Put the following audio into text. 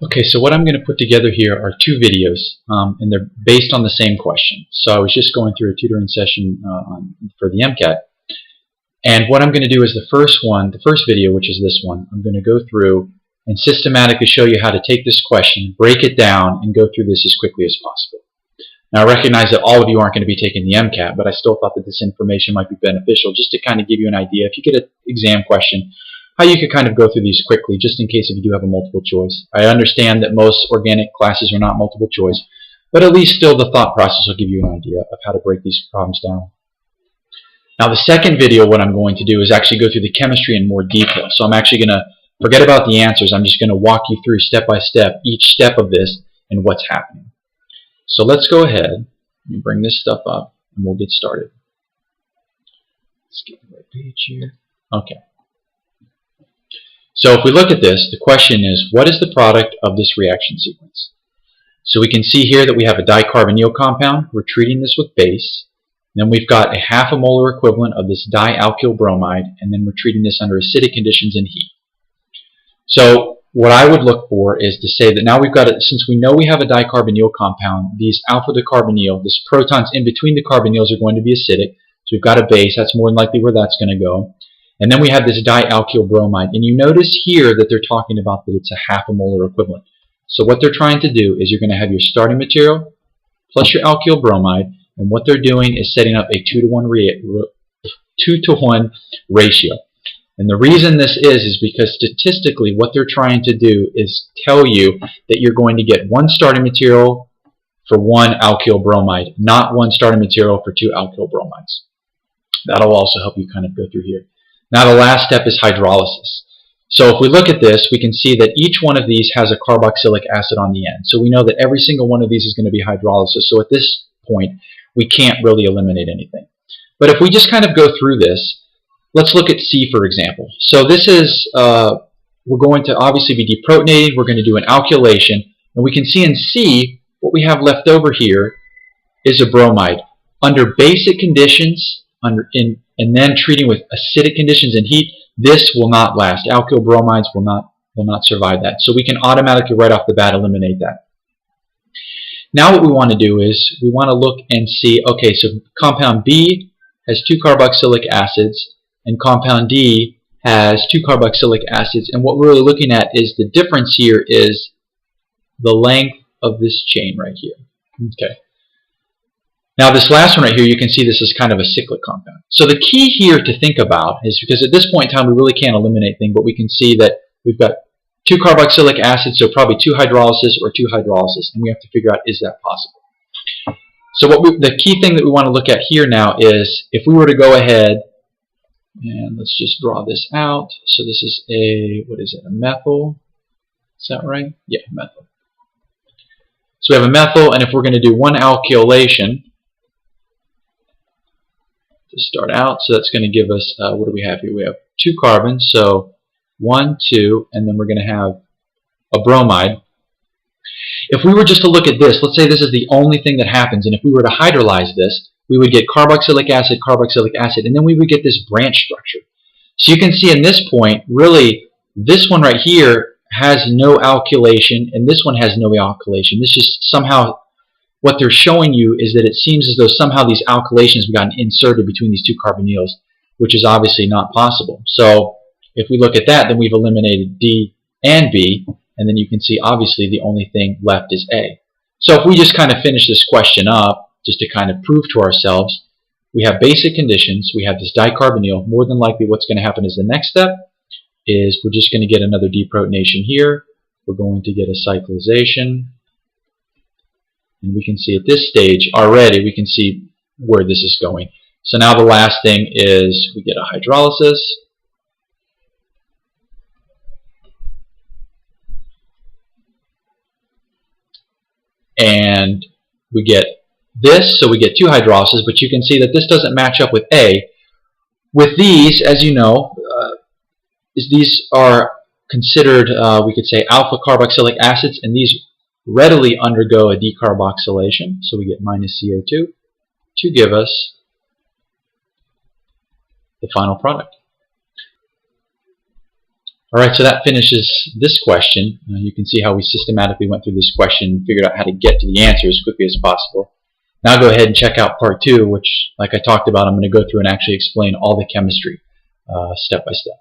Okay, so what I'm going to put together here are two videos, and they're based on the same question. So I was just going through a tutoring session for the MCAT, and what I'm going to do is the first video, which is this one, I'm going to go through and systematically show you how to take this question, break it down, and go through this as quickly as possible. Now I recognize that all of you aren't going to be taking the MCAT, but I still thought that this information might be beneficial just to kind of give you an idea. If you get an exam question, how you could kind of go through these quickly, just in case if you do have a multiple choice. I understand that most organic classes are not multiple choice, but at least still the thought process will give you an idea of how to break these problems down. Now the second video, what I'm going to do is actually go through the chemistry in more detail. So I'm actually going to forget about the answers. I'm just going to walk you through step by step each step of this and what's happening. So let's go ahead and bring this stuff up and we'll get started. Let's get the right page here. Okay. So if we look at this, the question is, what is the product of this reaction sequence? So we can see here that we have a dicarbonyl compound. We're treating this with base. Then we've got a half a molar equivalent of this dialkyl bromide, and then we're treating this under acidic conditions and heat. So what I would look for is to say that now we've got it, since we know we have a dicarbonyl compound, these alpha decarbonyl, this protons in between the carbonyls are going to be acidic. So we've got a base, that's more than likely where that's going to go. And then we have this dialkyl bromide. And you notice here that they're talking about that it's a half a molar equivalent. So what they're trying to do is you're going to have your starting material plus your alkyl bromide, and what they're doing is setting up a 2-to-1 ratio. And the reason this is because statistically what they're trying to do is tell you that you're going to get one starting material for one alkyl bromide, not one starting material for two alkyl bromides. That'll also help you kind of go through here. Now the last step is hydrolysis. So if we look at this, we can see that each one of these has a carboxylic acid on the end. So we know that every single one of these is going to be hydrolysis. So at this point, we can't really eliminate anything. But if we just kind of go through this, let's look at C, for example. So this is, we're going to obviously be deprotonating. We're going to do an alkylation. And we can see in C, what we have left over here is a bromide. Under basic conditions, and then treating with acidic conditions and heat, this will not last. Alkyl bromides will not survive that. So we can automatically right off the bat eliminate that. Now what we want to do is we want to look and see, okay, so compound B has 2 carboxylic acids and compound D has 2 carboxylic acids, and what we're really looking at is the difference here is the length of this chain right here. Okay. Now this last one right here, you can see this is kind of a cyclic compound. So the key here to think about is, because at this point in time we really can't eliminate things, but we can see that we've got 2 carboxylic acids, so probably 2 hydrolysis or 2 hydrolysis, and we have to figure out, is that possible? So the key thing that we want to look at here now is, if we were to go ahead, and let's just draw this out. So this is a, what is it, a methyl? Is that right? Yeah, methyl. So we have a methyl, and if we're going to do one alkylation, to start out, so that's going to give us, what do we have here? We have 2 carbons, so 1, 2, and then we're going to have a bromide. If we were just to look at this, let's say this is the only thing that happens, and if we were to hydrolyze this, we would get carboxylic acid, and then we would get this branch structure. So you can see in this point, really, this one right here has no alkylation, and this one has no alkylation. This is somehow, what they're showing you is that it seems as though somehow these alkylations have gotten inserted between these 2 carbonyls, which is obviously not possible. So if we look at that, then we've eliminated D and B, and then you can see obviously the only thing left is A. So if we just kind of finish this question up, just to kind of prove to ourselves, we have basic conditions, we have this dicarbonyl. More than likely what's going to happen is the next step is we're just going to get another deprotonation here. We're going to get a cyclization. And we can see at this stage already, we can see where this is going. So now the last thing is we get a hydrolysis. And we get this, so we get 2 hydrolysis, but you can see that this doesn't match up with A. With these, as you know, these are considered, we could say, alpha carboxylic acids, and these readily undergo a decarboxylation, so we get minus CO2 to give us the final product. Alright, so that finishes this question. You can see how we systematically went through this question and figured out how to get to the answer as quickly as possible. Now go ahead and check out part 2, which, like I talked about, I'm going to go through and actually explain all the chemistry step by step.